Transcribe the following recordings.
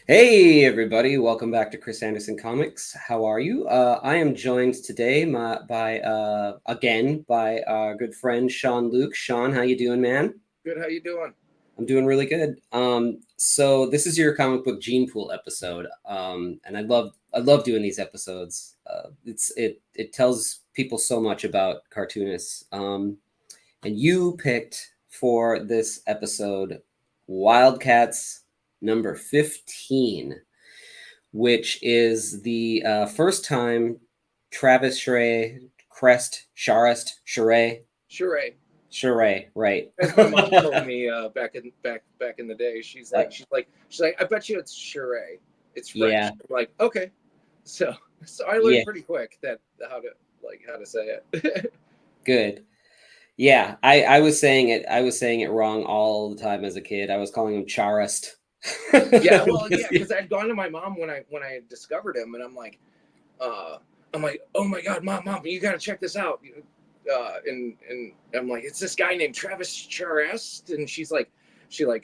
Hey everybody, welcome back to Chris Anderson Comics. How are you? I am joined today by our good friend Sean Luke. Sean, how you doing, man? Good. How you doing? I'm doing really good. So this is your comic book gene pool episode, and I love doing these episodes. It tells people so much about cartoonists. And you picked for this episode Wildcats number 15, which is the first time Travis Sure. Charest, right? As my mom told me back in the day, she's like, I bet you it's Sure. It's French. Yeah, I'm like, okay. So I yeah, learned pretty quick that how to say it. good. Yeah, I was saying it. I was saying it wrong all the time as a kid. I was calling him Charest. Yeah, well, yeah, because I'd gone to my mom when I discovered him, and uh, I'm like, oh my god, mom, you got to check this out. And I'm like, it's this guy named Travis Charest, and she like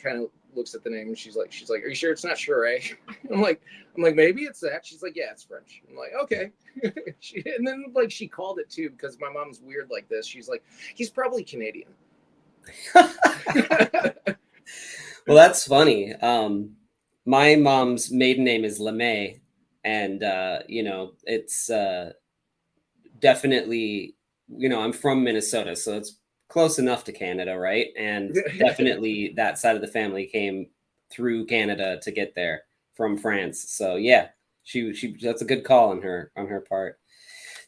kind of looks at the name, and she's like, are you sure it's not Sure? I'm like, maybe it's that. She's like, yeah, it's French. I'm like, okay. And then like she called it too because my mom's weird like this. She's like, he's probably Canadian. Well, that's funny. My mom's maiden name is LeMay, and it's definitely, I'm from Minnesota, so it's close enough to Canada, right? And definitely that side of the family came through Canada to get there from France. So yeah, she that's a good call on her part.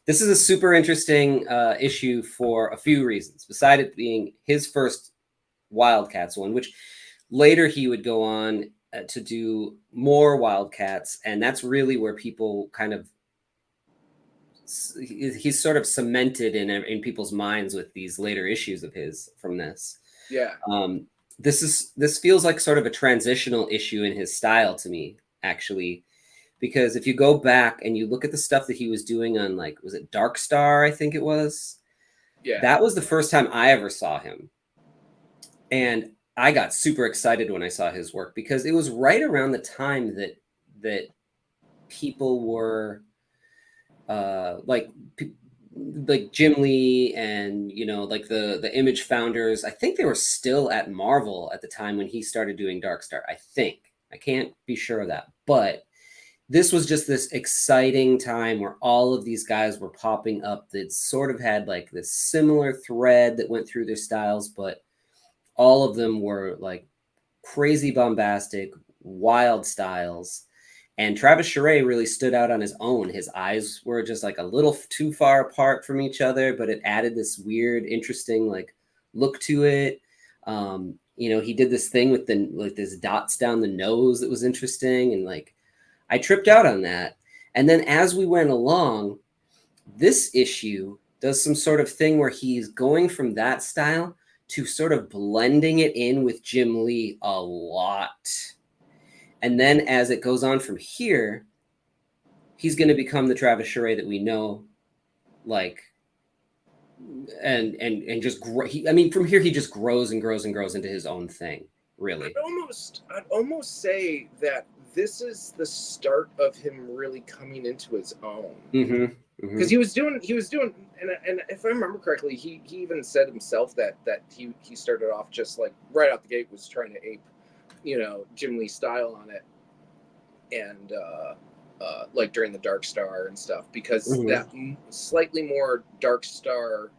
This is a super interesting issue for a few reasons. Beside it being his first Wildcats one, which later he would go on to do more Wildcats, and that's really where people kind of he's sort of cemented in people's minds with these later issues of his from this. Yeah. This feels like sort of a transitional issue in his style to me, actually, because if you go back and you look at the stuff that he was doing on, like, was it Dark Star? I think it was. Yeah. That was the first time I ever saw him, and I got super excited when I saw his work because it was right around the time that people were like Jim Lee and like the Image founders. I think they were still at Marvel at the time when he started doing Dark Star. I can't be sure of that, but this was just this exciting time where all of these guys were popping up that sort of had like this similar thread that went through their styles, but all of them were like crazy bombastic, wild styles. And Travis Charest really stood out on his own. His eyes were just like a little too far apart from each other, but it added this weird, interesting like look to it. He did this thing with the like this dots down the nose that was interesting, and like I tripped out on that. And then as we went along, this issue does some sort of thing where he's going from that style to sort of blending it in with Jim Lee a lot. And then as it goes on from here, he's going to become the Travis Charest that we know, like, and just grow. From here he just grows and grows and grows into his own thing. Really, I'd almost say that this is the start of him really coming into his own. Because he was doing, and if I remember correctly, he even said himself that he started off just like right out the gate was trying to ape, Jim Lee style on it, and like during the Dark Star and stuff, because that slightly more Dark Star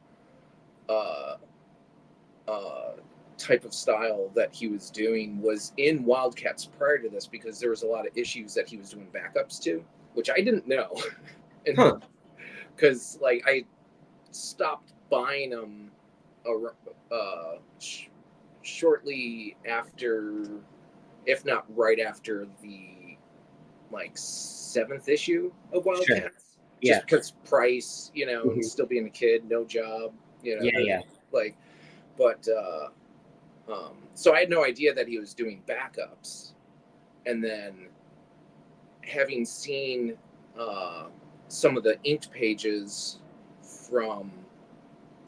type of style that he was doing was in Wildcats prior to this, because there was a lot of issues that he was doing backups to, which I didn't know. Because like I stopped buying them shortly after, if not right after, the like 7th issue of Wildcats. Sure. Yeah. Just because price, and still being a kid, no job, Yeah. Like, but so I had no idea that he was doing backups, and then having seen some of the inked pages from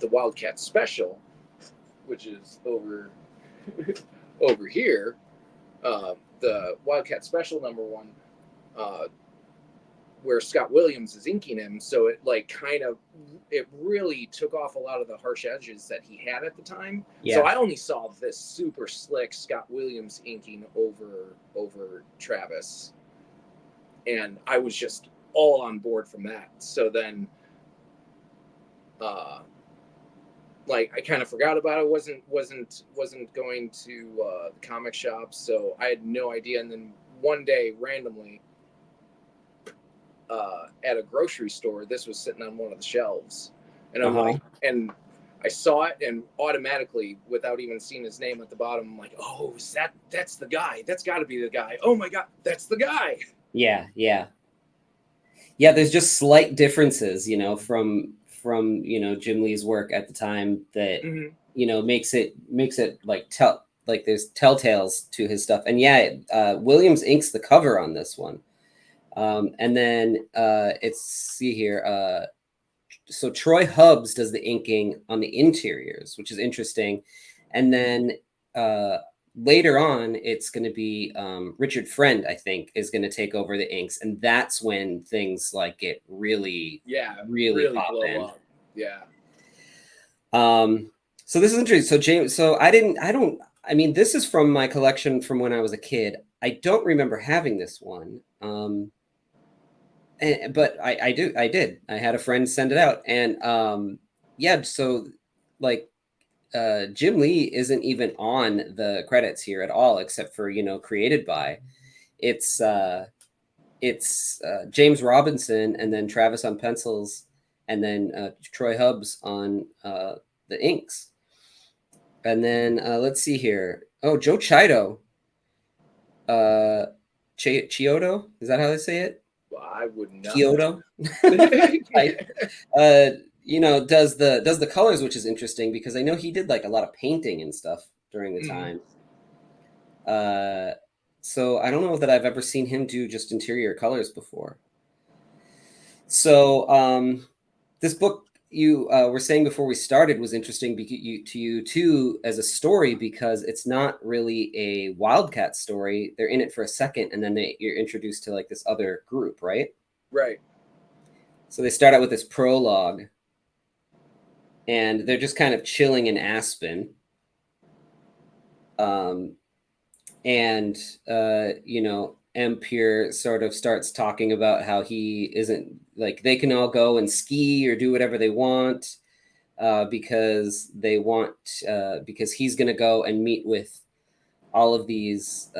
the Wildcat special, which is over here, the Wildcat Special #1, where Scott Williams is inking him. So it like it really took off a lot of the harsh edges that he had at the time. Yeah. So I only saw this super slick Scott Williams inking over Travis, and I was just all on board from that. So then, like I kind of forgot about it. wasn't going to the comic shop, so I had no idea. And then one day, randomly, at a grocery store, this was sitting on one of the shelves, and I'm like, and I saw it, and automatically, without even seeing his name at the bottom, I'm like, oh, that's the guy. That's got to be the guy. Oh my god, that's the guy. Yeah. There's just slight differences, from Jim Lee's work at the time that makes it like there's telltales to his stuff. And Williams inks the cover on this one. And then see here. So Troy Hubbs does the inking on the interiors, which is interesting. And then later on, it's going to be Richard Friend, I think, is going to take over the inks. And that's when things like get really pop in. Up. Yeah. So this is interesting. So James, this is from my collection from when I was a kid. I don't remember having this one. But I did. I had a friend send it out, and so like Jim Lee isn't even on the credits here at all, except for created by. It's James Robinson, and then Travis on pencils, and then Troy Hubbs on the inks, and then let's see here. Oh, Joe Chiodo. Chiodo, is that how they say it? I would not. Kyoto. Does the colors, which is interesting because I know he did like a lot of painting and stuff during the time. So I don't know that I've ever seen him do just interior colors before. So this book you were saying before we started was interesting to you too as a story, because it's not really a Wildcat story. They're in it for a second, and then you're introduced to like this other group, right? Right. So they start out with this prologue, and they're just kind of chilling in Aspen. Empire sort of starts talking about how he isn't like they can all go and ski or do whatever they want because he's going to go and meet with all of these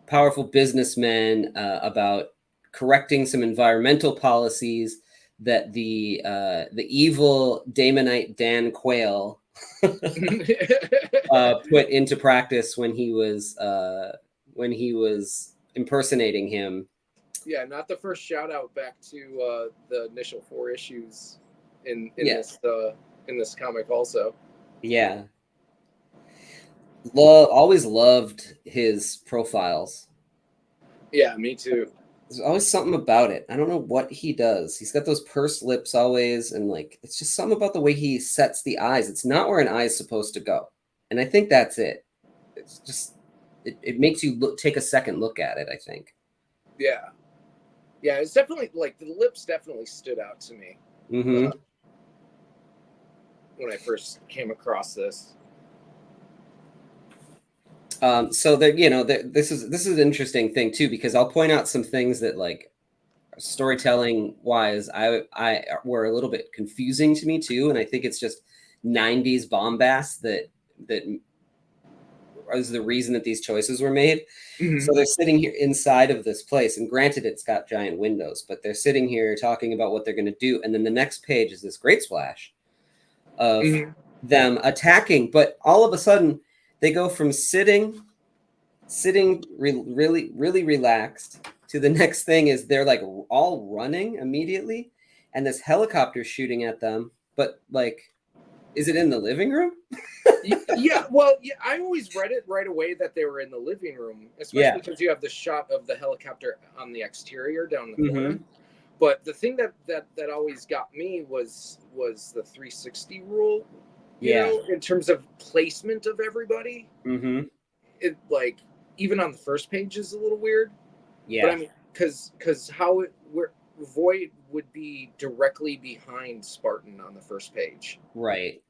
powerful businessmen about correcting some environmental policies that the evil Damonite Dan Quayle put into practice when he was impersonating him. Yeah, not the first shout out back to the initial 4 issues in this comic also. Yeah. Always loved his profiles. Yeah, me too. There's always something about it. I don't know what he does. He's got those pursed lips always, and like it's just something about the way he sets the eyes. It's not where an eye is supposed to go. And I think that's it. It's just it makes you take a second look at it, I think. Yeah. Yeah, it's definitely like the lips definitely stood out to me when I first came across this. So that this is an interesting thing too, because I'll point out some things that like storytelling wise I were a little bit confusing to me too, and I think it's just 90s bombast that is the reason that these choices were made. So they're sitting here inside of this place, and granted it's got giant windows, but they're sitting here talking about what they're going to do, and then the next page is this great splash of them attacking, but all of a sudden they go from sitting really relaxed to the next thing is they're like all running immediately, and this helicopter shooting at them, but like, is it in the living room? Yeah, well, yeah, I always read it right away that they were in the living room, especially because you have the shot of the helicopter on the exterior down the corner. But the thing that always got me was the 360 rule. You know, in terms of placement of everybody. It like even on the first page is a little weird. Yeah. But I mean, because how it where Void would be directly behind Spartan on the first page. Right.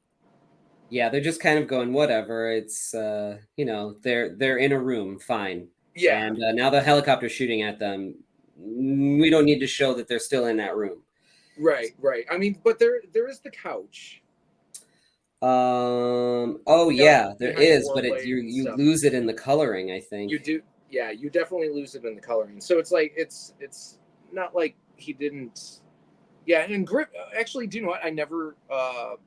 Yeah, they're just kind of going, whatever. It's you know, they're in a room, fine. Yeah. And now the helicopter's shooting at them. We don't need to show that they're still in that room. Right. I mean, but there is the couch. Oh yeah, there Behind the is, but doorway and you stuff. lose it in the coloring, I think. You do, yeah. You definitely lose it in the coloring. So it's like it's not like he didn't. Yeah, and actually, do you know what? I never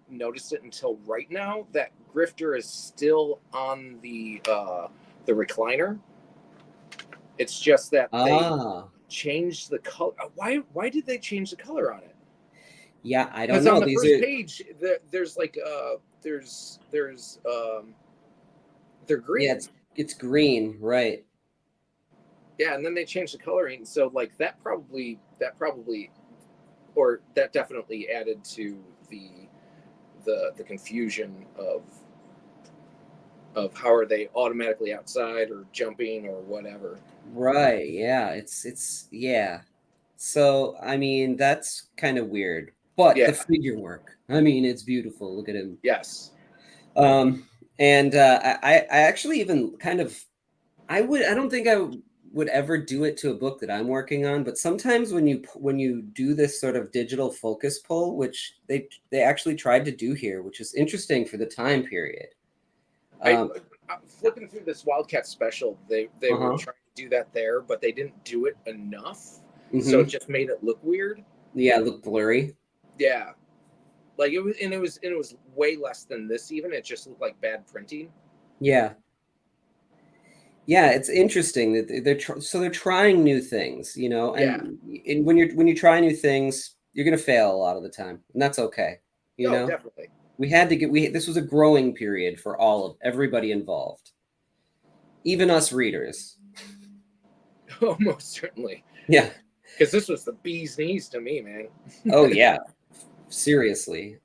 noticed it until right now that Grifter is still on the recliner. It's just that they changed the color. Why did they change the color on it? Yeah, I don't Because know. on the first page, there's like they're green. Yeah, it's green, right? Yeah, and then they changed the coloring, so like that definitely added to the confusion of how are they automatically outside or jumping or whatever. Right. Yeah. It's yeah. So I mean that's kind of weird, but the figure work. I mean it's beautiful. Look at him. Yes. And I actually even kind of I don't think I would ever do it to a book that I'm working on, but sometimes when you do this sort of digital focus pull, which they actually tried to do here, which is interesting for the time period. I'm flipping through this WildC.A.T.S special. They were trying to do that there, but they didn't do it enough, so it just made it look weird. Yeah, look blurry. Yeah, like it was way less than this. Even it just looked like bad printing. Yeah. Yeah, it's interesting that they're trying new things, you know, and when you try new things, you're gonna fail a lot of the time, and that's okay, you know. Definitely. This was a growing period for everybody involved, even us readers. Oh, most certainly. Yeah, because this was the bee's knees to me, man. Oh yeah, seriously.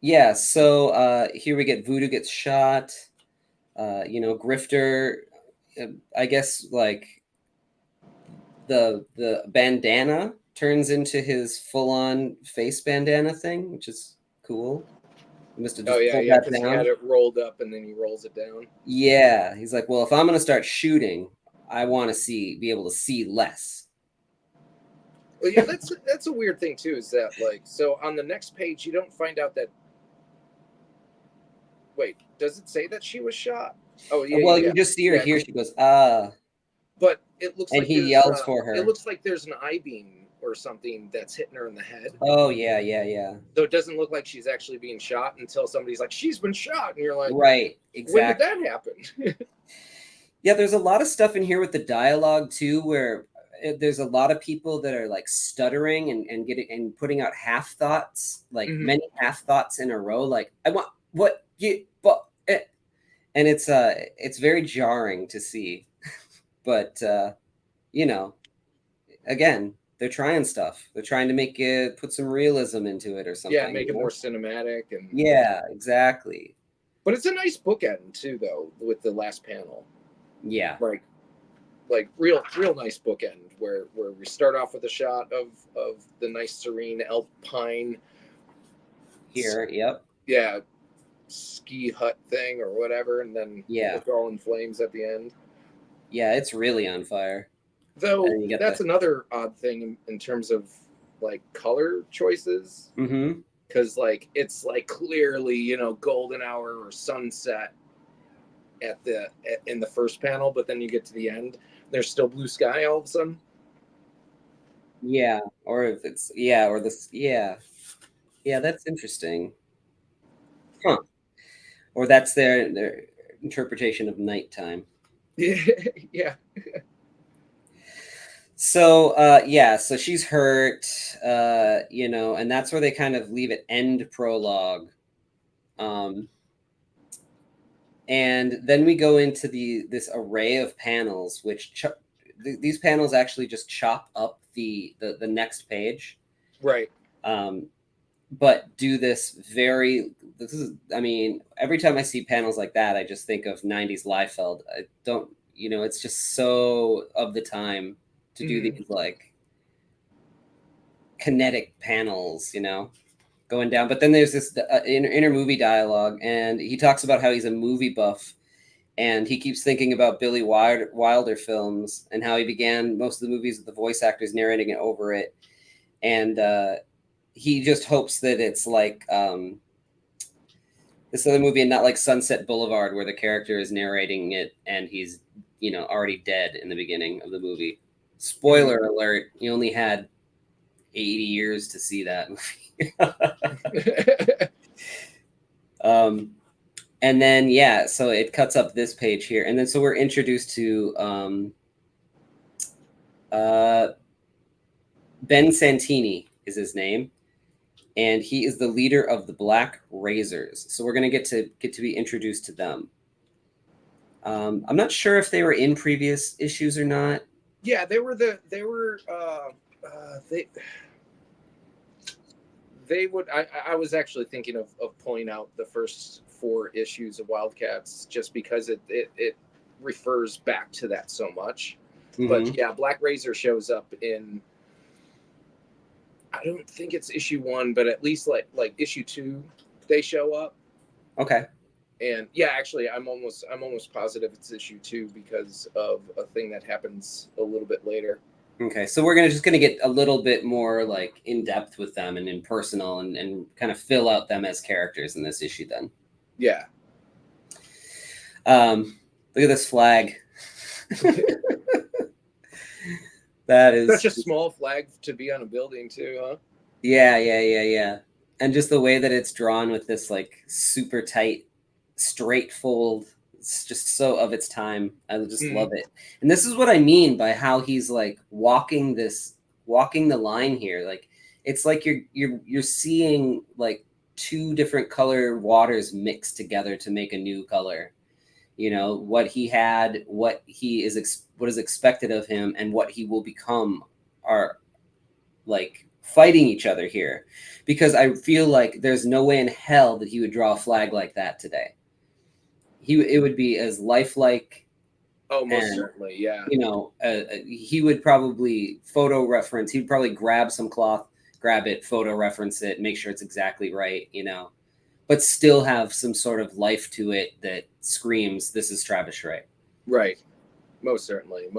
Yeah. So here we get Voodoo gets shot. You know, Grifter. I guess like the bandana turns into his full-on face bandana thing, which is cool. He must have just pulled that because he down. had it rolled up and then he rolls it down. Yeah, he's like, well, if I'm gonna start shooting, I want to be able to see less. Well, yeah, that's a weird thing too. Is that like so on the next page you don't find out that. Wait, does it say that she was shot? Oh yeah. Well, you just see her here. She goes, But it looks and like he yells for her. It looks like there's an I-beam or something that's hitting her in the head. Oh yeah. So it doesn't look like she's actually being shot until somebody's like, she's been shot, and you're like, right, exactly. When did that happen? Yeah, there's a lot of stuff in here with the dialogue too, where there's a lot of people that are like stuttering and putting out half thoughts, like many half thoughts in a row, like I want what you but and it's very jarring to see. But you know, again, they're trying stuff. They're trying to make it put some realism into it or something. Yeah, make it more cinematic and yeah, exactly. But it's a nice bookend too, though, with the last panel. Yeah, like real nice bookend where we start off with a shot of the nice serene alpine here. Yep. Yeah, ski hut thing or whatever, and then it's all in flames at the end. Yeah, it's really on fire. Though that's another odd thing in terms of like color choices. Because like it's like clearly, you know, golden hour or sunset in the first panel, but then you get to the end, there's still blue sky all of a sudden. Yeah, or if it's or this that's interesting. Huh. Or that's their interpretation of nighttime. Yeah. So so she's hurt, you know, and that's where they kind of leave it end prologue. And then we go into this array of panels, which these panels actually just chop up the next page. Right. but do this very, this is, I mean, every time I see panels like that, I just think of 90s Liefeld. I don't, it's just so of the time to do these like kinetic panels, going down. But then there's this inner movie dialogue, and he talks about how he's a movie buff, and he keeps thinking about Billy Wilder films and how he began most of the movies with the voice actors narrating it over it. And he just hopes that it's like this other movie and not like Sunset Boulevard, where the character is narrating it and he's, already dead in the beginning of the movie. Spoiler alert, you only had 80 years to see that movie. And then, so it cuts up this page here. And then so we're introduced to Ben Santini is his name. And he is the leader of the Black Razors. So we're going to get to be introduced to them. I'm not sure if they were in previous issues or not. Yeah, they would. I was actually thinking of pulling out the first 4 issues of WildC.A.T.S just because it refers back to that so much. But yeah, Black Razor shows up in, I don't think it's issue 1, but at least like issue 2, they show up. Okay. And yeah, actually, I'm almost positive it's issue 2 because of a thing that happens a little bit later. Okay, so we're just gonna get a little bit more like in depth with them and in personal and kind of fill out them as characters in this issue then. Yeah. Look at this flag. That is such a small flag to be on a building too, huh? Yeah. And just the way that it's drawn with this like super tight, straight fold. It's just so of its time. I just love it. And this is what I mean by how he's like walking the line here. Like it's like you're seeing like 2 different color waters mixed together to make a new color. What he had, what is expected of him, and what he will become are like fighting each other here, because I feel like there's no way in hell that he would draw a flag like that today. It would be as lifelike. Oh, most certainly, yeah. He would probably photo reference. He'd probably grab some cloth, grab it, photo reference it, make sure it's exactly right. But still have some sort of life to it that screams, "This is Travis Charest." Right. Most certainly.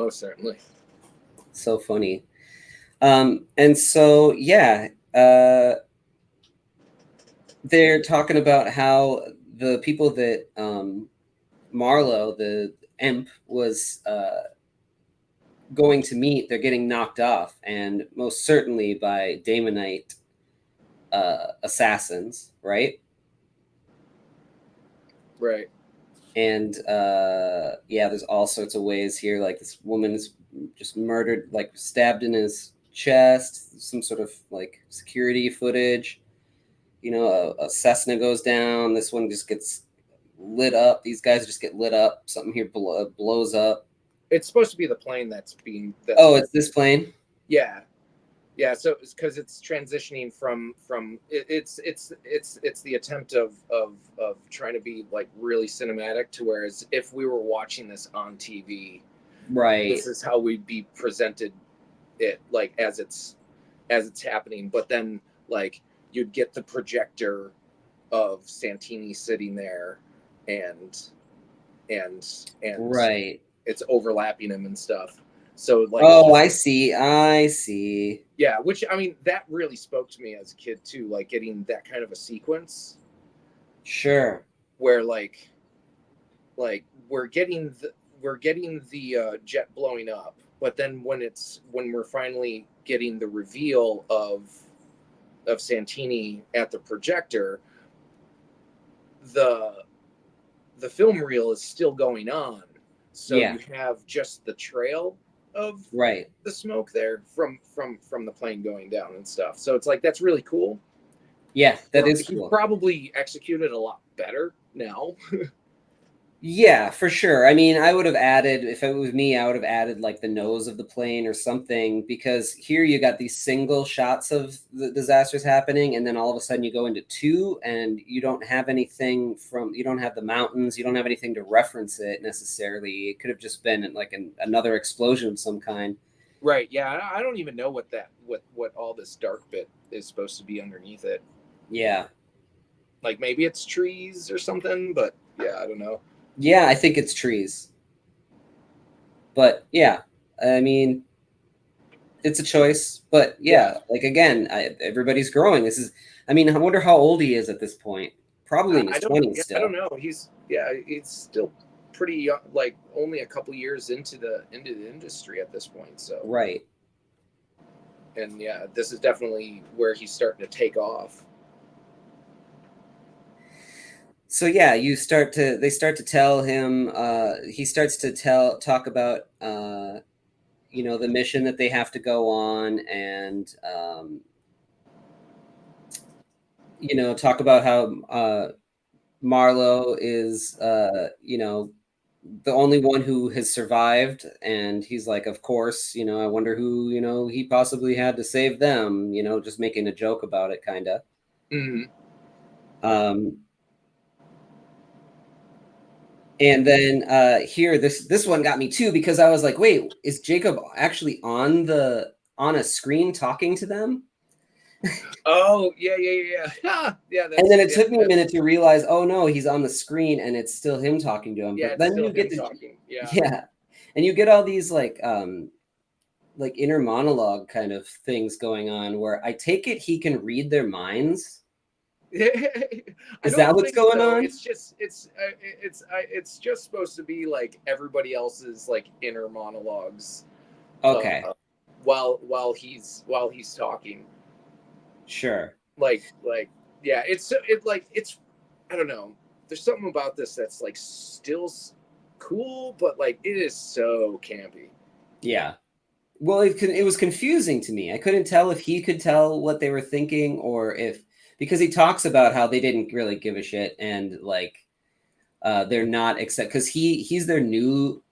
So funny. And so, they're talking about how the people that Marlowe, the imp, was going to meet, they're getting knocked off, and most certainly by Damonite assassins, right? Right. And there's all sorts of ways here. Like this woman is just murdered, like stabbed in his chest. Some sort of like security footage. A Cessna goes down. This one just gets lit up. These guys just get lit up. Something here blows up. It's supposed to be the plane that's being. It's this plane. Yeah. So it's because it's transitioning from it's the attempt of trying to be like really cinematic, to whereas if we were watching this on TV, right, this is how we'd be presented it, like as it's happening. But then like you'd get the projector of Santini sitting there and right, it's overlapping him and stuff. So like, I see. Yeah, which I mean, that really spoke to me as a kid too, like getting that kind of a sequence. Sure. Where like we're getting the jet blowing up, but then when we're finally getting the reveal of Santini at the projector, the film reel is still going on. So you have just the trail of the smoke there from the plane going down and stuff. So it's like, that's really cool. Yeah, that is cool. He probably executed a lot better now. Yeah, for sure. I mean, I would have added, if it was me, I would have added like the nose of the plane or something, because here you got these single shots of the disasters happening, and then all of a sudden you go into two, and you don't have anything you don't have the mountains, you don't have anything to reference it necessarily. It could have just been like another explosion of some kind. Right. Yeah. I don't even know what all this dark bit is supposed to be underneath it. Yeah. Like maybe it's trees or something, but yeah, I don't know. Yeah, I think it's trees. But yeah, I mean, it's a choice. But yeah, like again, everybody's growing. I mean, I wonder how old he is at this point. Probably in his 20s I don't still. know. He's still pretty young, like only a couple years into the industry at this point. So Right. and yeah, this is definitely where he's starting to take off. So yeah, they start to tell him, he starts to talk about, the mission that they have to go on, and, talk about how, Marlowe is, the only one who has survived. And he's like, of course, I wonder who, he possibly had to save them, just making a joke about it, kind of. Mm-hmm. Um, and then here, this one got me too, because I was like, wait, is Jacob actually on a screen talking to them? Oh yeah. Yeah. And then it took me a minute to realize, oh no, he's on the screen and it's still him talking to him. Yeah, But it's then still you get him talking. Yeah. yeah, and you get all these like inner monologue kind of things going on, where I take it he can read their minds. Is that what's going so. on? It's just supposed to be like everybody else's like inner monologues. Okay, While he's talking. sure. Like yeah, it's I don't know. There's something about this that's like still cool, but like it is so campy. Yeah. Well, it was confusing to me. I couldn't tell if he could tell what they were thinking, or if, because he talks about how they didn't really give a shit, and like they're not, except because he's their new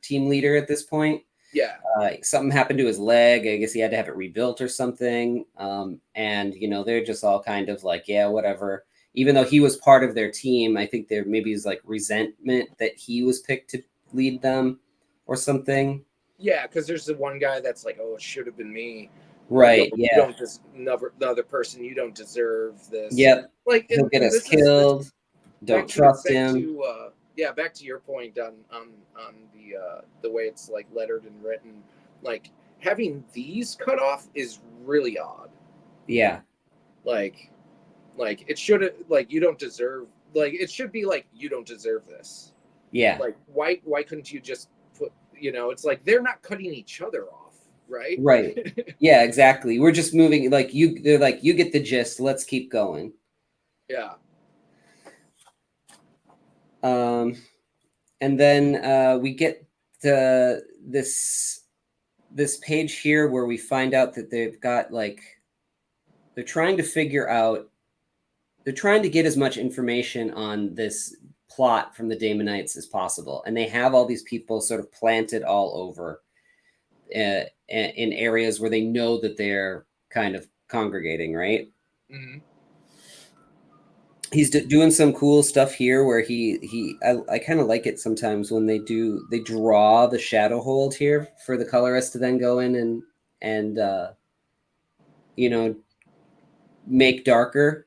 team leader at this point. Yeah. Something happened to his leg. I guess he had to have it rebuilt or something. And they're just all kind of like, yeah, whatever. Even though he was part of their team, I think there maybe is like resentment that he was picked to lead them or something. Yeah, because there's the one guy that's like, oh, it should have been me. Right. Like, oh, Yeah. You don't the other person. You don't deserve this. Yep. Like He'll get us this killed. Don't trust him. Back to your point on the way it's like lettered and written. Like having these cut off is really odd. Yeah. Like it should have, like, you don't deserve, like it should be like you don't deserve this. Yeah. Like why couldn't you just put, it's like they're not cutting each other off, right? Right. Yeah, exactly. We're just moving, like they're like, you get the gist, let's keep going. Yeah. And then we get to this page here where we find out that they've got like, they're trying to get as much information on this plot from the Damonites as possible. And they have all these people sort of planted all over in areas where they know that they're kind of congregating, right? Mm-hmm. He's doing some cool stuff here where I kind of like it sometimes when they draw the shadow hold here for the colorist to then go in and make darker.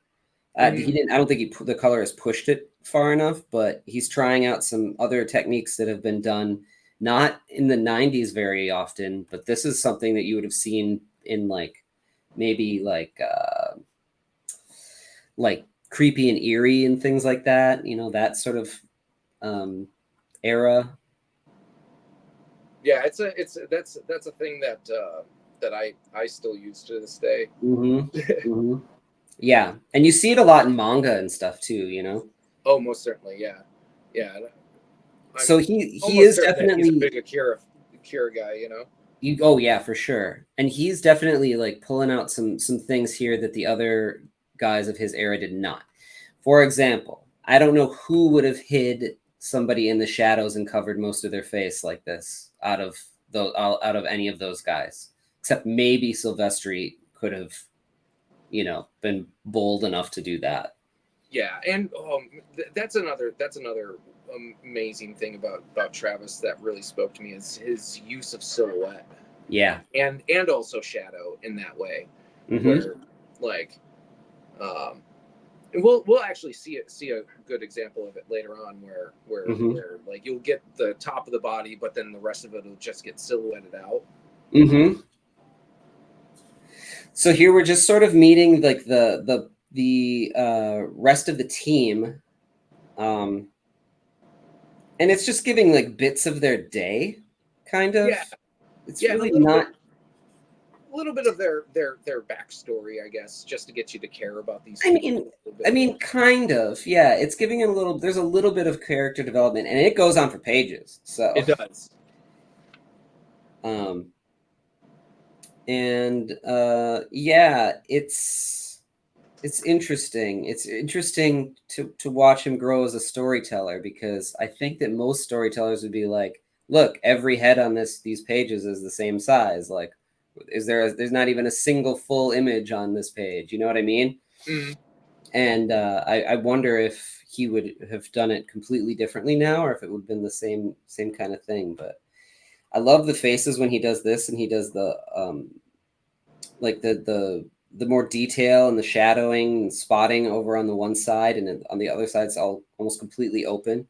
Mm-hmm. I don't think the colorist pushed it far enough, but he's trying out some other techniques that have been done not in the 90s very often, but this is something that you would have seen in like maybe like Creepy and Eerie and things like that, that sort of era. Yeah, that's a thing that I still use to this day. Mm-hmm. Mm-hmm. Yeah, and you see it a lot in manga and stuff too. Oh, most certainly, yeah. So he is definitely, he's a big Akira guy, oh yeah, for sure. And he's definitely like pulling out some things here that the other guys of his era did not. For example, I don't know who would have hid somebody in the shadows and covered most of their face like this out of any of those guys, except maybe Silvestri could have, been bold enough to do that. Yeah, and that's another amazing thing about Travis that really spoke to me is his use of silhouette. Yeah, and also shadow in that way, where like, and we'll actually see a good example of it later on, where like you'll get the top of the body, but then the rest of it will just get silhouetted out. So here we're just sort of meeting like the rest of the team, and it's just giving like bits of their day, kind of. Yeah, it's really not. A little bit of their backstory, I guess, just to get you to care about these. I mean, kind of. Yeah, it's giving a little. There's a little bit of character development, and it goes on for pages. So it does. And yeah, it's interesting. It's interesting to watch him grow as a storyteller, because I think that most storytellers would be like, look, every head on these pages is the same size. Like, there's not even a single full image on this page. You know what I mean? And I wonder if he would have done it completely differently now, or if it would have been the same kind of thing. But I love the faces when he does this, and he does the like the more detail and the shadowing and spotting over on the one side, and then on the other side it's all almost completely open.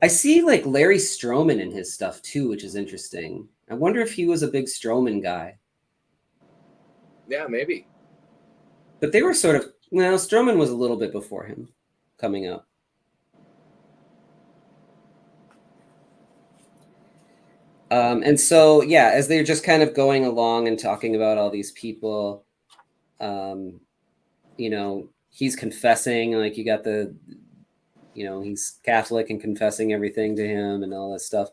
I see like Larry Stroman in his stuff too, which is interesting. I wonder if he was a big Stroman guy. Yeah, maybe. But they were sort of, well, Stroman was a little bit before him coming up. And so, yeah, as they're just kind of going along and talking about all these people, he's confessing, like you got he's Catholic and confessing everything to him and all that stuff.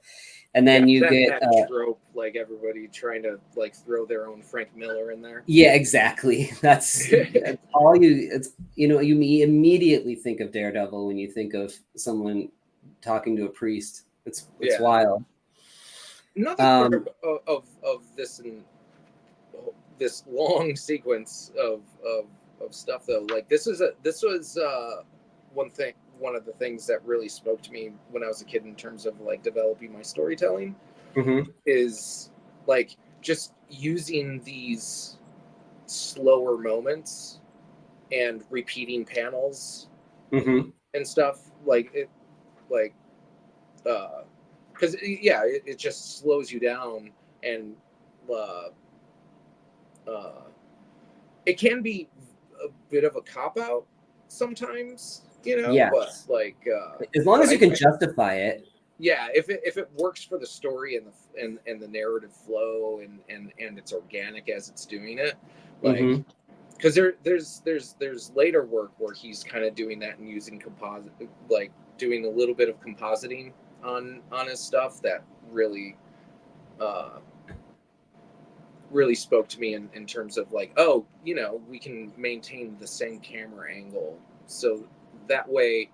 And then you get that trope, like everybody trying to like throw their own Frank Miller in there. Yeah, exactly. That's all you. It's you immediately think of Daredevil when you think of someone talking to a priest. It's wild. Another part of this and this long sequence of stuff though, like this was one of the things that really spoke to me when I was a kid in terms of like developing my storytelling, is like just using these slower moments and repeating panels and stuff, like it, like because it just slows you down, and it can be a bit of a cop-out sometimes, but like as long as you can justify it. Yeah, if it works for the story and the narrative flow and it's organic as it's doing it, like because there's later work where he's kind of doing that and using composite, like doing a little bit of compositing on his stuff that really really spoke to me in terms of like, oh, we can maintain the same camera angle, so that way,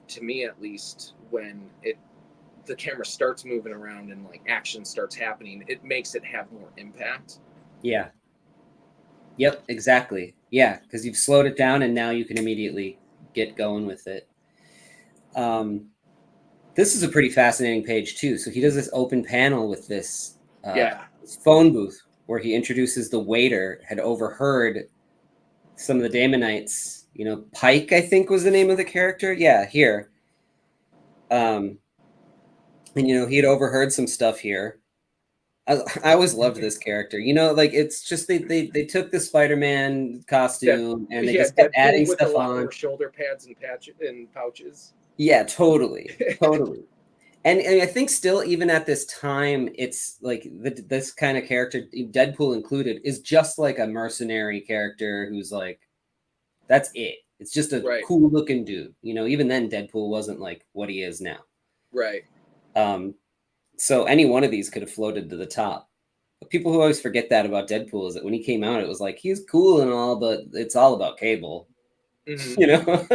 to me at least, when the camera starts moving around and like action starts happening, it makes it have more impact. Yeah. Yep, exactly. Yeah, because you've slowed it down and now you can immediately get going with it. This is a pretty fascinating page too. So he does this open panel with this phone booth where he introduces the waiter had overheard some of the Damonites. Pike, I think, was the name of the character. Yeah, here. And he had overheard some stuff here. I always loved this character. Like it's just they took the Spider-Man costume and they just kept adding with stuff a lot on. more shoulder pads and pouches. Yeah, totally. And I think still, even at this time, it's like this kind of character, Deadpool included, is just like a mercenary character who's like, that's it. It's just a cool looking dude. Even then, Deadpool wasn't like what he is now. Right. So any one of these could have floated to the top. But people who always forget that about Deadpool is that when he came out, it was like, he's cool and all, but it's all about Cable. Mm-hmm. you know.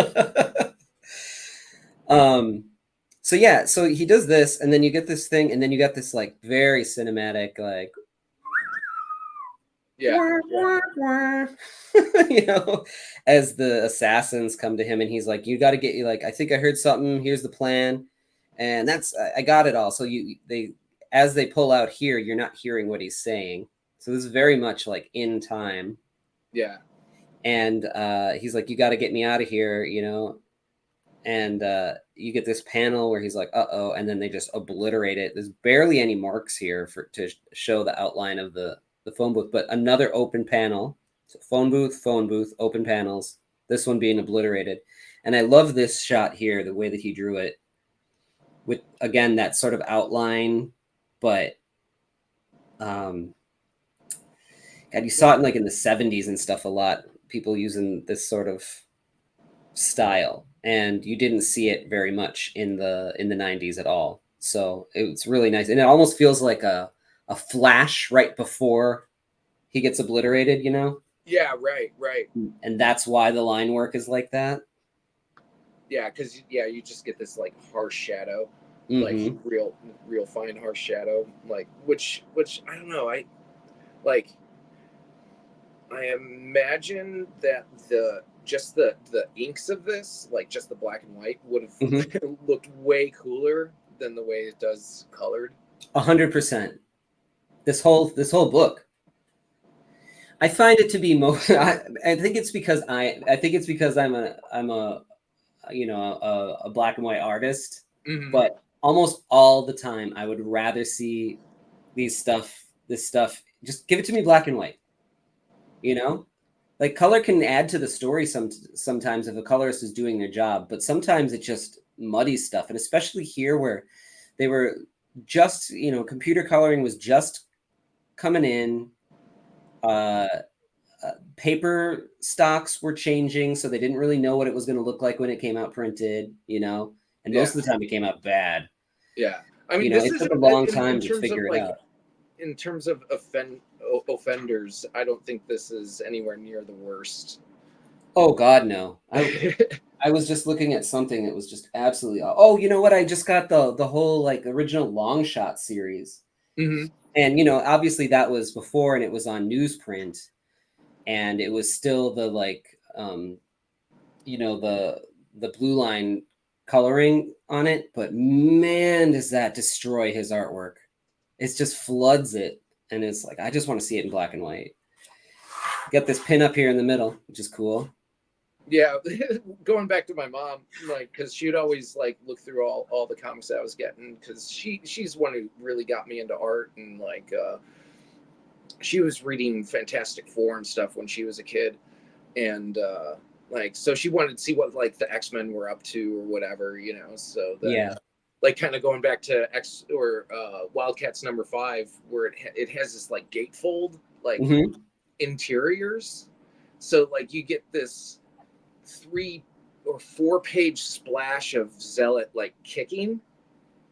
So yeah, so he does this, and then you get this thing, and then you got this like very cinematic, like Yeah. wah, you know, as the assassins come to him, and he's like, "You got to get you like, I think I heard something. Here's the plan," and that's I got it all. So they as they pull out here, you're not hearing what he's saying. So this is very much like in time. Yeah. And he's like, "You got to get me out of here," you know. And you get this panel where he's like, "Uh-oh," and then they just obliterate it. There's barely any marks here to show the outline of the phone booth, but another open panel. So phone booth, open panels. This one being obliterated, and I love this shot here, the way that he drew it, with again that sort of outline, but um, God, you saw it in like in the '70s and stuff a lot. People using this sort of style, and you didn't see it very much in the '90s at all. So it's really nice, and it almost feels like a flash right before he gets obliterated, you know. Yeah. Right. Right. And that's why the line work is like that. Yeah. Because you just get this like harsh shadow, like Mm-hmm. real fine harsh shadow, like which I don't know. Like I imagine that the inks of this, like just the black and white, would have Mm-hmm. looked way cooler than the way it does colored. 100%. This whole book, I find it to be most. I think it's because I'm a you know a black and white artist, Mm-hmm. but almost all the time I would rather see this stuff, just give it to me black and white, you know. Like color can add to the story sometimes if a colorist is doing their job, but sometimes it just muddies stuff, and especially here where they were just, you know, computer coloring was just coming in. uh Paper stocks were changing, so they didn't really know what it was going to look like when it came out printed, you know, and Yeah. most of the time it came out bad. Yeah. I You mean, know, this it took isn't a long in time to terms of figure it like out. in terms of offenders. I don't think this is anywhere near the worst. Oh God, no. I was just looking at something that was just absolutely, oh, you know what? I just got the whole like original long shot series. Mm-hmm. And you know, obviously that was before, and it was on newsprint, and it was still the like you know, the blue line coloring on it, but man, does that destroy his artwork. It just floods it, and it's like I just want to see it in black and white. Got this pin up here in the middle, which is cool. Yeah, going back to my mom, like, because she'd always like look through all the comics I was getting, because she's one who really got me into art, and like she was reading Fantastic Four and stuff when she was a kid, and like so she wanted to see what like the X-Men were up to or whatever, you know. So then Yeah. like kind of going back to X or Wildcats #5, where it has this like gatefold like Mm-hmm. interiors, so like you get this 3 or 4 page splash of Zealot like kicking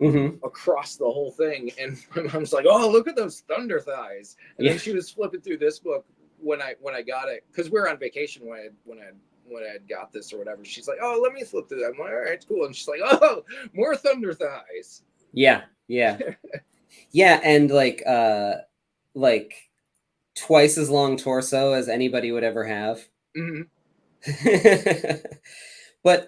Mm-hmm. across the whole thing, and my mom's like, "Oh, look at those thunder thighs!" And Yeah. then she was flipping through this book when I got it, because we were on vacation when I had got this or whatever. She's like, "Oh, let me flip through that." I'm like, "All right, it's cool." And she's like, "Oh, more thunder thighs." Yeah. Yeah. Yeah. And like twice as long torso as anybody would ever have. Mm-hmm. But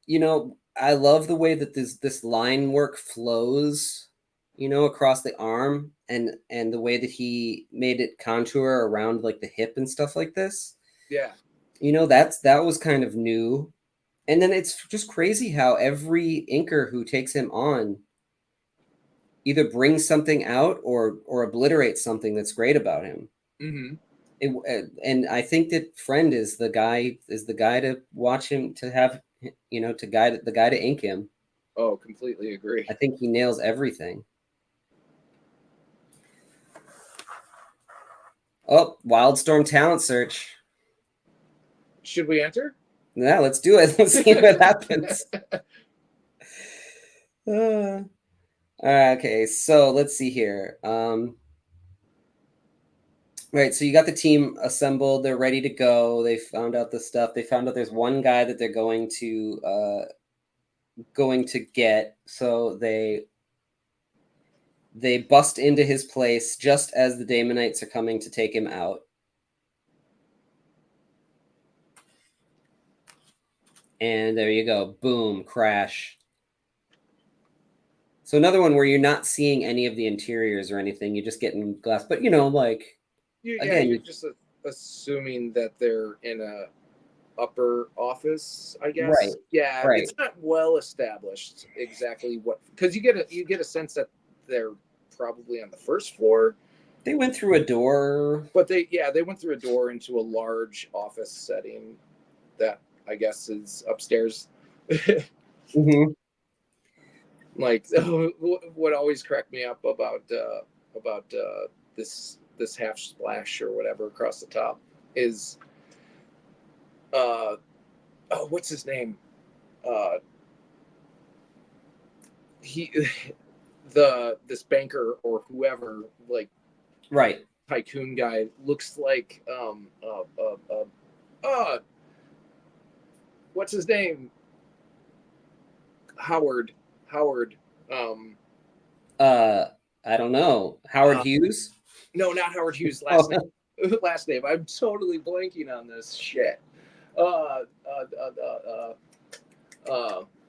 you know, I love the way that this line work flows, you know, across the arm, and the way that he made it contour around like the hip and stuff like this. Yeah. You know, that was kind of new. And then it's just crazy how every inker who takes him on either brings something out or obliterates something that's great about him. Mm-hmm. And I think that Friend is the guy to watch him, to have, you know, to guide the guy to ink him. Oh, completely agree. I think he nails everything. Oh, Wildstorm talent search. Should we enter? Yeah, let's do it. Let's see what happens. Okay, so let's see here. Right, so you got the team assembled. They're ready to go. They found out the stuff. They found out there's one guy that they're going to get. So they bust into his place just as the Daemonites are coming to take him out. And there you go. Boom, crash. So another one where you're not seeing any of the interiors or anything. You're just getting glass. But, like, again, you're just assuming that they're in a upper office, I guess. Right. Yeah, Right. it's not well established exactly what, because you get a sense that they're probably on the first floor. They went through a door. But they went through a door into a large office setting that I guess is upstairs. Mm-hmm. Like, what always cracked me up about this half splash or whatever across the top is what's his name? He this banker or whoever, like, Right. tycoon guy, looks like what's his name? Howard. I don't know. Howard Hughes? No, not Howard Hughes. Last name. Last name. I'm totally blanking on this shit.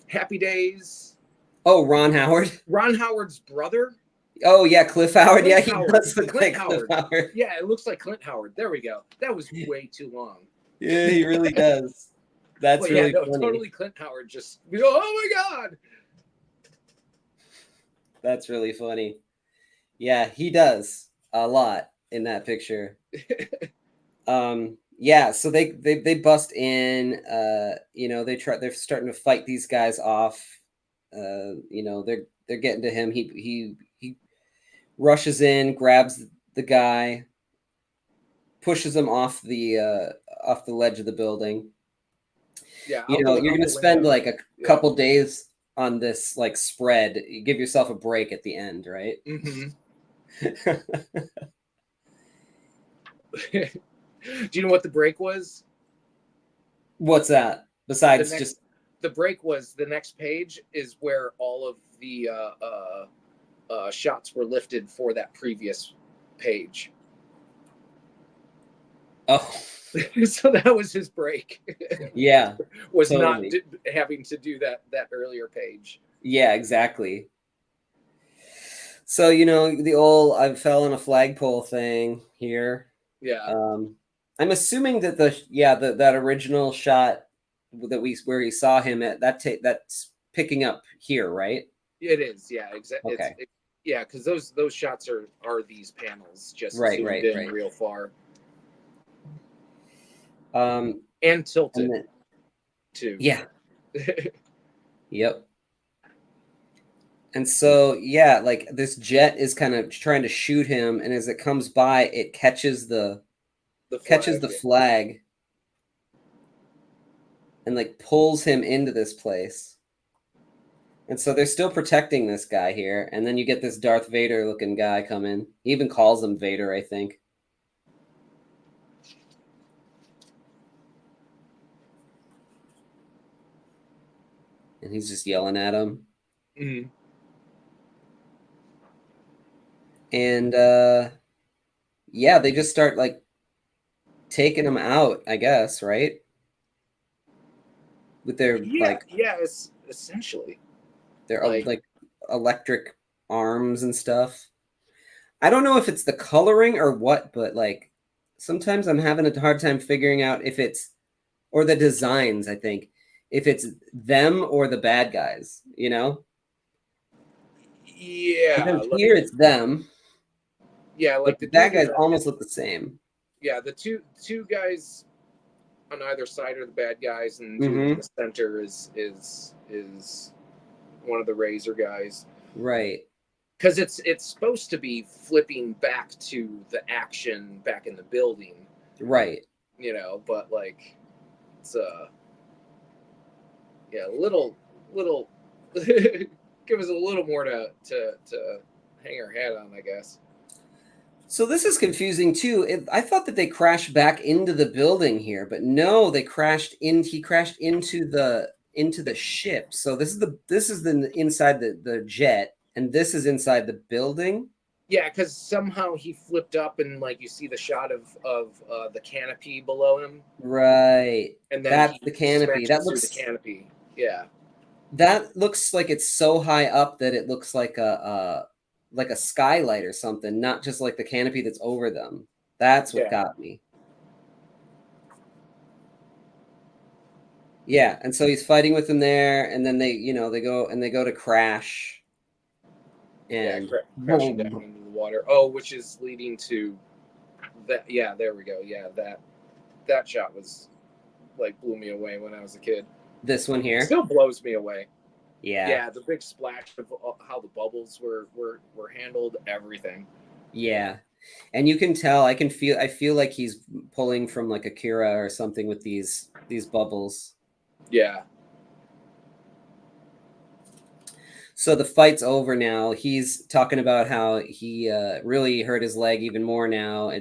Happy Days. Oh, Ron Howard. Ron Howard's brother. Oh yeah, Cliff Howard. Clint He Howard. does look Clint like Howard. Cliff Howard. Yeah, it looks like Clint Howard. There we go. That was way too long. Yeah, he really does. That's really funny. Totally Clint Howard. Just oh my god. That's really funny. Yeah, he does a lot in that picture. Yeah, so they bust in. They're starting to fight these guys off. They're getting to him. He rushes in, grabs the guy, pushes him off the ledge of the building. Yeah, you're going to spend like a couple days on this like spread. You give yourself a break at the end, right? Mm-hmm. Do you know what the break was? What's that? Besides the break was the next page is where all of the shots were lifted for that previous page. Oh. So that was his break. Yeah. Was totally. Not having to do that earlier page. Yeah, exactly. So, the old I fell on a flagpole thing here. Yeah. I'm assuming that that original shot where he saw him at that's picking up here, right? It is, yeah, exactly. Okay. Yeah, because those shots are these panels just right, real far. And tilted too. Yeah. Yep. And so, yeah, like this jet is kind of trying to shoot him, and as it comes by, it catches the flag and like pulls him into this place. And so they're still protecting this guy here, and then you get this Darth Vader looking guy come in. He even calls him Vader, I think. And he's just yelling at him. Mm-hmm. And yeah, they just start like taking him out, I guess, right? With their it's essentially their like electric arms and stuff. I don't know if it's the coloring or what, but like sometimes I'm having a hard time figuring out if it's, or the designs, I think, if it's them or the bad guys, Yeah. Here it's them. Yeah, like the bad guys almost look the same. Yeah, the two guys on either side are the bad guys, and in the center is one of the Razor guys. Right. Because it's supposed to be flipping back to the action back in the building. Right. But like it's little give us a little more to hang our hat on, I guess. So this is confusing too. I thought that they crashed back into the building here, but no, they crashed in. He crashed into the ship. So this is the inside the jet, and this is inside the building. Yeah, because somehow he flipped up and like you see the shot of the canopy below him, Right. and then That's he the canopy. smashes through the canopy. Yeah. That looks like it's so high up that it looks like a skylight or something, not just like the canopy that's over them. That's what Yeah. got me. Yeah, and so he's fighting with them there, and then they go to crash, Yeah, and crashing down into the water. Oh, which is leading to that. Yeah, there we go. Yeah, that shot was like blew me away when I was a kid. this one here. Still blows me away. Yeah. Yeah, the big splash of how the bubbles were handled, everything. Yeah. And you can tell, I feel like he's pulling from like Akira or something with these bubbles. Yeah. So the fight's over now. He's talking about how he really hurt his leg even more now.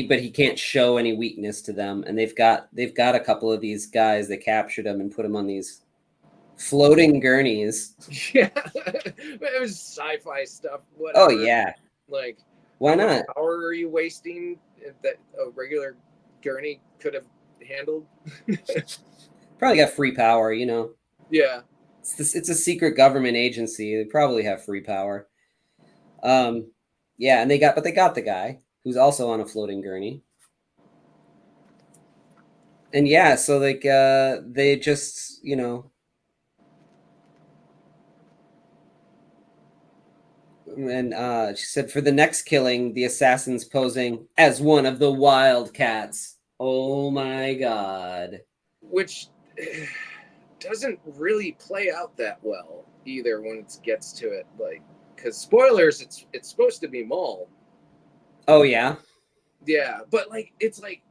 But he can't show any weakness to them, and they've got a couple of these guys. They captured him and put him on these floating gurneys. Yeah, it was sci-fi stuff. Whatever. Oh yeah, like why how not? much power are you wasting that a regular gurney could have handled? Probably got free power, you know. Yeah. It's a secret government agency. They probably have free power. Yeah, and they got the guy who's also on a floating gurney. And yeah, so like they just, you know, and she said for the next killing, the assassin's posing as one of the Wildcats. Oh my god. Which doesn't really play out that well either when it gets to it, like, because spoilers, it's supposed to be Maul. Oh yeah. Yeah, but like it's like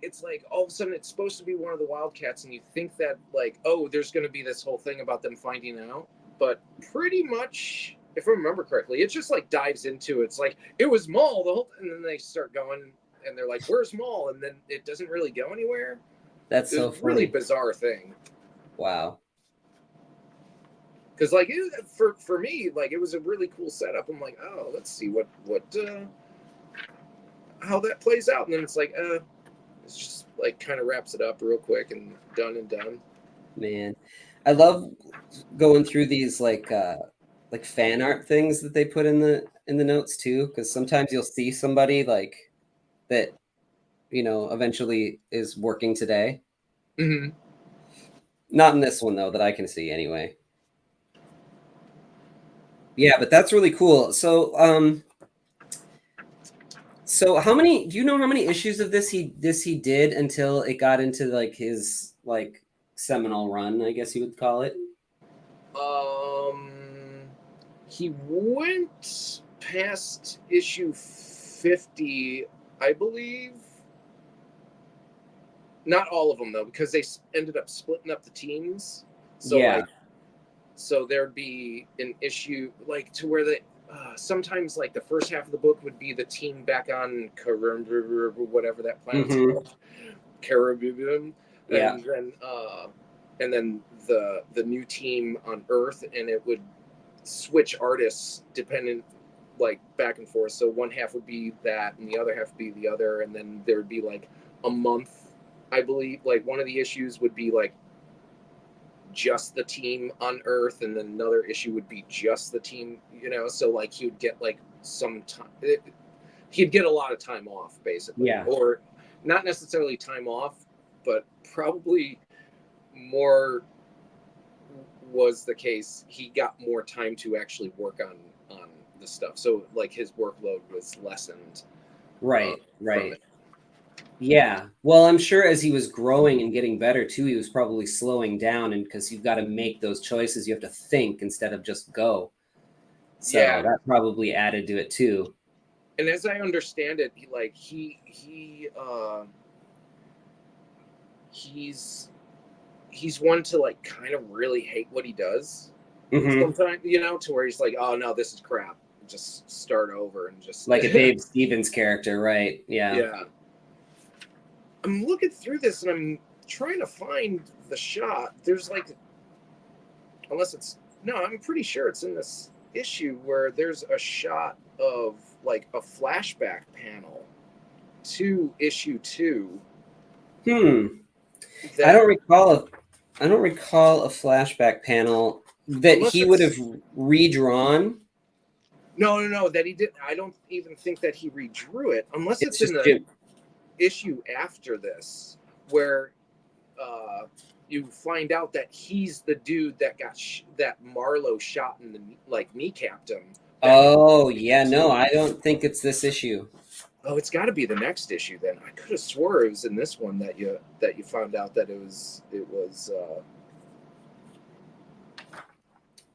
all of a sudden it's supposed to be one of the Wildcats, and you think that like, oh, there's going to be this whole thing about them finding out, but pretty much, if I remember correctly, it just like dives into it's like it was Maul the whole, and then they start going and they're like, "Where's Maul?" And then it doesn't really go anywhere. That's so It's a funny. really bizarre thing. Wow. Because like for me, like it was a really cool setup. I'm like, oh, let's see what how that plays out, and then it's like, it's just like kind of wraps it up real quick and done. Man, I love going through these like fan art things that they put in the notes too, because sometimes you'll see somebody like that, you know, eventually is working today. Mm-hmm. Not in this one though, that I can see anyway. Yeah, but that's really cool. So how many? Do you know how many issues of this he did until it got into like his like seminal run? I guess you would call it. He went past issue 50, I believe. Not all of them though, because they ended up splitting up the teams. So Yeah. like, so there'd be an issue like to where they sometimes like the first half of the book would be the team back on whatever that planet's called, Caribbean, Yeah. and then the new team on Earth, and it would switch artists depending like back and forth. So one half would be that, and the other half would be the other, and then there would be like a month, I believe. Like one of the issues would be like just the team on Earth, and then another issue would be just the team, you know. So like he would get like some time, he'd get a lot of time off basically. Yeah. Or not necessarily time off, but probably more was the case, he got more time to actually work on the stuff, so like his workload was lessened. Right. Yeah. Well, I'm sure as he was growing and getting better too, he was probably slowing down, and because you've got to make those choices, you have to think instead of just go. So Yeah, that probably added to it too. and as I understand it, he's one to like kind of really hate what he does. Hmm. sometimes, you know, to where he's like, oh no, this is crap. Just start over and just Like a Dave Stevens character, right? Yeah. yeah. I'm looking through this and I'm trying to find the shot. There's like, unless it's no, I'm pretty sure it's in this issue where there's a shot of like a flashback panel to issue 2 Hmm. I that don't recall. I don't recall a flashback panel that unless he would have it's redrawn. no that he did. I don't even think that he redrew it unless It's it's in just the Jim. issue after this where you find out that he's the dude that got that Marlowe shot in the like kneecapped him back in Oh, yeah, issue no, 2. I don't think it's this issue. Oh, it's got to be the next issue then. I could have swore it was in this one that you found out that it was.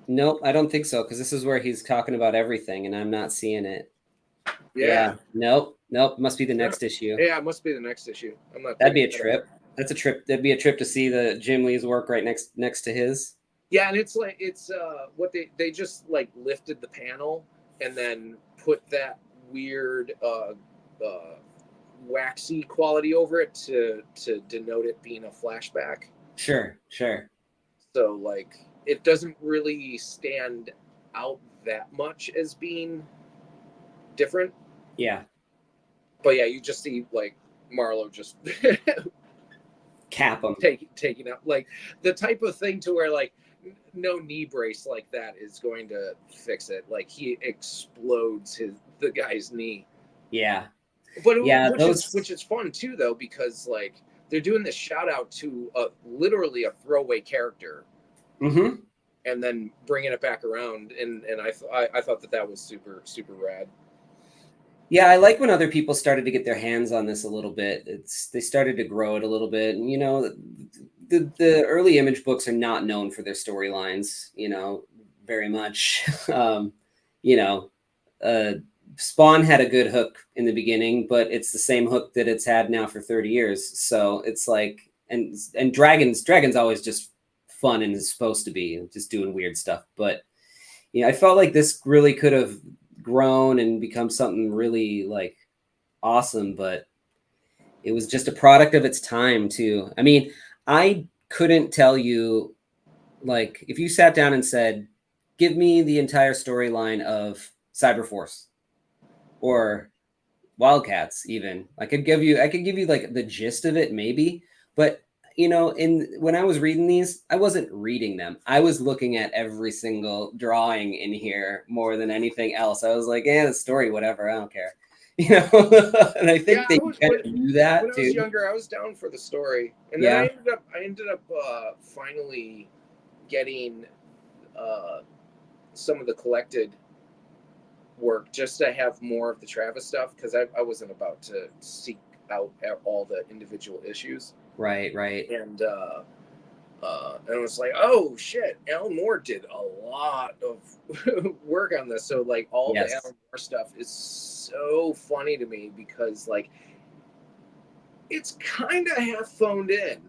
Nope, I don't think so, because this is where he's talking about everything, and I'm not seeing it. Yeah, Yeah, nope, nope, must be the next issue. yeah, it must be the next issue. I'm not That'd be picking a that up. trip. That's a trip. That'd be a trip to see the Jim Lee's work right next to his. Yeah, and it's like it's what they just like lifted the panel and then put that weird waxy quality over it to denote it being a flashback. Sure, sure. So like it doesn't really stand out that much as being different. Yeah. But yeah, you just see like Marlowe just Cap him. taking out like the type of thing to where like no knee brace like that is going to fix it. Like he explodes the guy's knee. Yeah. But Yeah, which is fun too though because like they're doing this shout out to literally a throwaway character. Mm-hmm. And then bringing it back around, and I thought that was super super rad. Yeah, I like when other people started to get their hands on this a little bit. They started to grow it a little bit, and the early Image books are not known for their storylines, very much. You know, uh, Spawn had a good hook in the beginning, but it's the same hook that it's had now for 30 years. So it's like, and Dragon's always just fun and is supposed to be just doing weird stuff. But I felt like this really could have grown and become something really like awesome, but it was just a product of its time too. I mean, I couldn't tell you, like, if you sat down and said, give me the entire storyline of Cyberforce or Wildcats, even, I could give you like the gist of it maybe, but when I was reading these, I wasn't reading them. I was looking at every single drawing in here more than anything else. I was like, the story, whatever, I don't care. And I think they kind of do that when I was too. younger. I was down for the story, and then Yeah. I ended up finally getting some of the collected work just to have more of the Travis stuff because I wasn't about to seek out all the individual issues. Right. And it was like, oh shit, Alan Moore did a lot of work on this. So like all the Yes. Alan Moore stuff is so funny to me because like it's kind of half phoned in.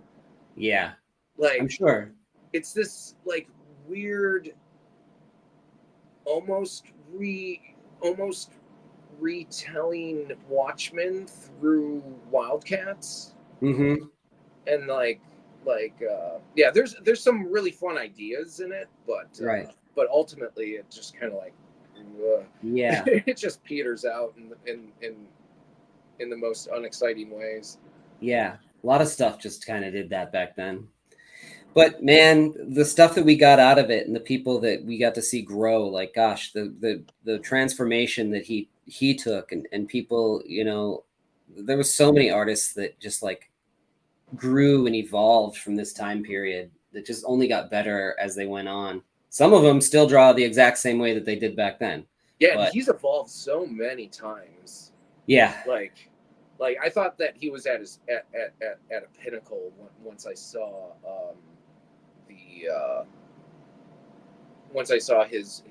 Yeah. Like I'm sure. it's this like weird, almost retelling Watchmen through Wildcats. Mm-hmm. And yeah, there's some really fun ideas in it, Right. but ultimately it just kind of like Yeah. it just peters out in the most unexciting ways. Yeah. A lot of stuff just kind of did that back then. But man, the stuff that we got out of it and the people that we got to see grow, like gosh, the transformation that he took, and people, there was so many artists that just like grew and evolved from this time period that just only got better as they went on. Some of them still draw the exact same way that they did back then. Yeah, But and he's evolved so many times. yeah. Like I thought that he was at his at a pinnacle once I saw the once I saw his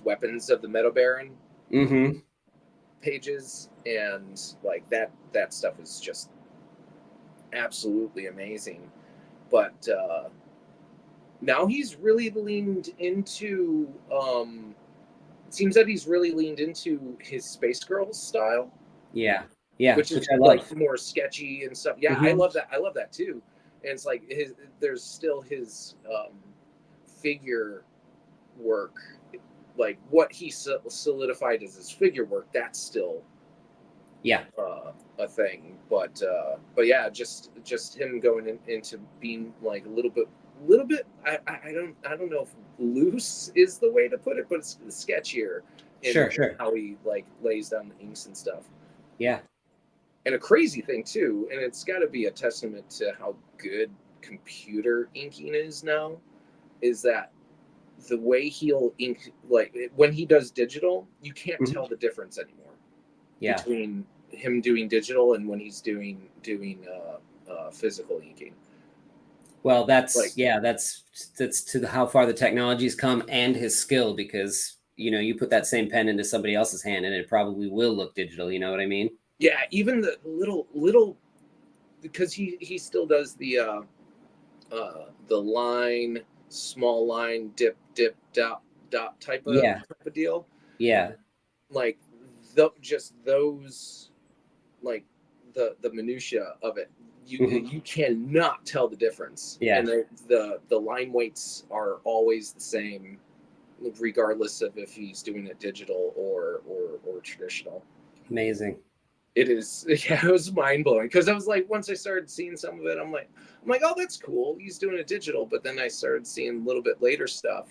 weapons of the Meadow Baron Mm-hmm. pages, and like that stuff is just absolutely amazing. But now he's really leaned into it seems that he's really leaned into his Space Girls style. Yeah, which is I love. like more sketchy and stuff. Yeah, Mm-hmm. I love that too. And it's like there's still his figure work, like what he solidified as his figure work. That's still a thing. But yeah, just him going into being like a little bit. I don't know if loose is the way to put it, but it's sketchier in how he like lays down the inks and stuff. Yeah. And a crazy thing too, and it's got to be a testament to how good computer inking is now, is that the way he'll ink, like when he does digital, you can't tell the difference anymore between him doing digital and when he's doing physical inking. Well, that's like, that's to how far the technology's come and his skill, because you put that same pen into somebody else's hand and it probably will look digital. You know what I mean? Yeah, even the little because he still does the line, small line, dip, dot type of deal. Yeah. Like just those, like the minutia of it, you cannot tell the difference. Yeah. And the line weights are always the same, regardless of if he's doing it digital or traditional. Amazing. It is, yeah, it was mind blowing, because I was like, once I started seeing some of it, I'm like, oh, that's cool. He's doing it digital. But then I started seeing a little bit later stuff,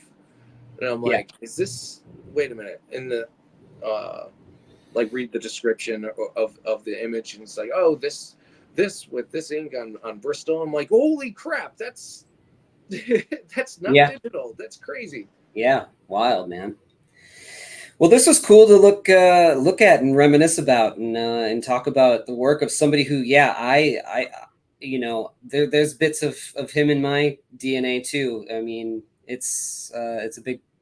and I'm like, is this? Wait a minute. In the like read the description of the image, and it's like, oh, this with this ink on Bristol. I'm like, holy crap, that's not digital. That's crazy. Yeah, wild, man. Well, this was cool to look at and reminisce about, and talk about the work of somebody who, I there's bits of him in my DNA too. I mean, it's a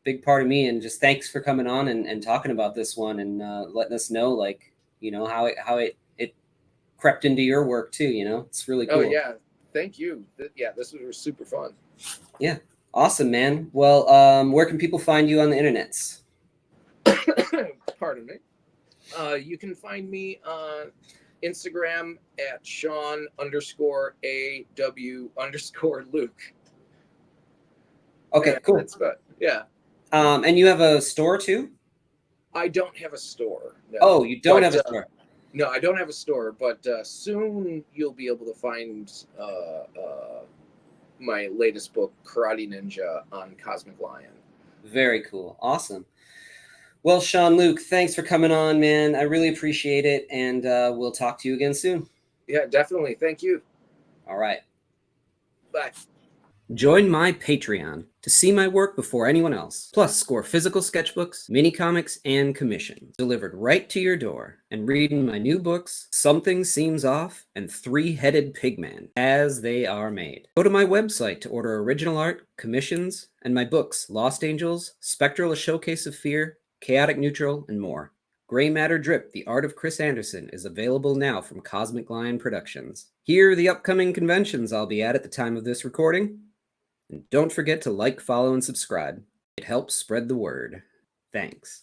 big part of me, and just thanks for coming on and talking about this one, and letting us know, like, how it crept into your work too. It's really cool. Oh yeah, thank you. Yeah, this was super fun. Yeah, awesome, man. Well, where can people find you on the internets? Pardon me. You can find me on Instagram at Sean_AW_Luke. Okay, cool. That's about, yeah. And you have a store too? I don't have a store. No. Oh, you don't have a store? No, I don't have a store, but soon you'll be able to find my latest book, Karate Ninja, on Cosmic Lion. Very cool. Awesome. Well, Sean Luke, thanks for coming on, man. I really appreciate it, and we'll talk to you again soon. Yeah, definitely. Thank you. All right. Bye. Join my Patreon to see my work before anyone else, plus score physical sketchbooks, mini comics, and commissions delivered right to your door, and reading my new books, Something Seems Off and Three-Headed Pigman, as they are made. Go to my website to order original art, commissions, and my books, Lost Angels, Spectral: A Showcase of Fear, Chaotic Neutral, and more. Gray Matter Drip, The Art of Chris Anderson, is available now from Cosmic Lion Productions. Here are the upcoming conventions I'll be at the time of this recording. And don't forget to like, follow, and subscribe. It helps spread the word. Thanks.